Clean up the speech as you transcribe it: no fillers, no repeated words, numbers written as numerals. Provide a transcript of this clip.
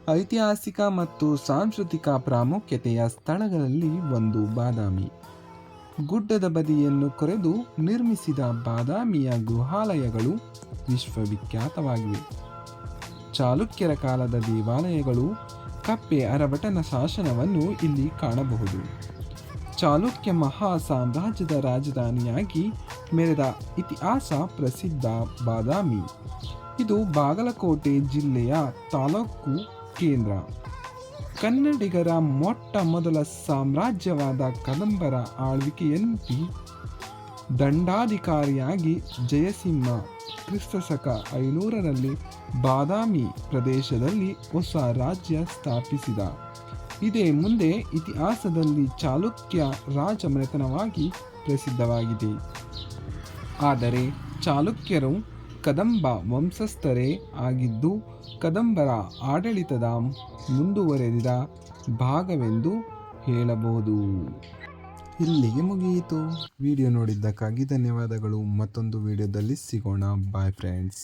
ಐತಿಹಾಸಿಕ ಮತ್ತು ಸಾಂಸ್ಕೃತಿಕ ಪ್ರಾಮುಖ್ಯತೆಯ ಸ್ಥಳಗಳಲ್ಲಿ ಒಂದು ಬಾದಾಮಿ. ಗುಡ್ಡದ ಬದಿಯನ್ನು ಕೊರೆದು ನಿರ್ಮಿಸಿದ ಬಾದಾಮಿಯ ಗುಹಾಲಯಗಳು ವಿಶ್ವವಿಖ್ಯಾತವಾಗಿವೆ. ಚಾಲುಕ್ಯರ ಕಾಲದ ದೇವಾಲಯಗಳು, ಕಪ್ಪೆ ಅರಭಟನ ಶಾಸನವನ್ನು ಇಲ್ಲಿ ಕಾಣಬಹುದು. ಚಾಲುಕ್ಯ ಮಹಾ ಸಾಮ್ರಾಜ್ಯದ ರಾಜಧಾನಿಯಾಗಿ ಮೆರೆದ ಇತಿಹಾಸ ಪ್ರಸಿದ್ಧ ಬಾದಾಮಿ. ಇದು ಬಾಗಲಕೋಟೆ ಜಿಲ್ಲೆಯ ತಾಲೂಕು ಕೇಂದ್ರ. ಕನ್ನಡಿಗರ ಮೊಟ್ಟ ಮೊದಲ ಸಾಮ್ರಾಜ್ಯವಾದ ಕದಂಬರ ಆಳ್ವಿಕೆಯಲ್ಲಿ ದಂಡಾಧಿಕಾರಿಯಾಗಿ ಜಯಸಿಂಹ ಕ್ರಿಸ್ತಶಕ 500ರಲ್ಲಿ ಬಾದಾಮಿ ಪ್ರದೇಶದಲ್ಲಿ ಹೊಸ ರಾಜ್ಯ ಸ್ಥಾಪಿಸಿದ. ಇದೇ ಮುಂದೆ ಇತಿಹಾಸದಲ್ಲಿ ಚಾಲುಕ್ಯ ರಾಜಮನೆತನವಾಗಿ ಪ್ರಸಿದ್ಧವಾಗಿದೆ. ಆದರೆ ಚಾಲುಕ್ಯರು ಕದಂಬ ವಂಶಸ್ಥರೇ ಆಗಿದ್ದು ಕದಂಬರ ಆಡಳಿತದ ಮುಂದುವರೆದ ಭಾಗವೆಂದು ಹೇಳಬಹುದು. ಇಲ್ಲಿಗೆ ಮುಗಿಯಿತು. ವಿಡಿಯೋ ನೋಡಿದ್ದಕ್ಕಾಗಿ ಧನ್ಯವಾದಗಳು. ಮತ್ತೊಂದು ವಿಡಿಯೋದಲ್ಲಿ ಸಿಗೋಣ. Bye friends.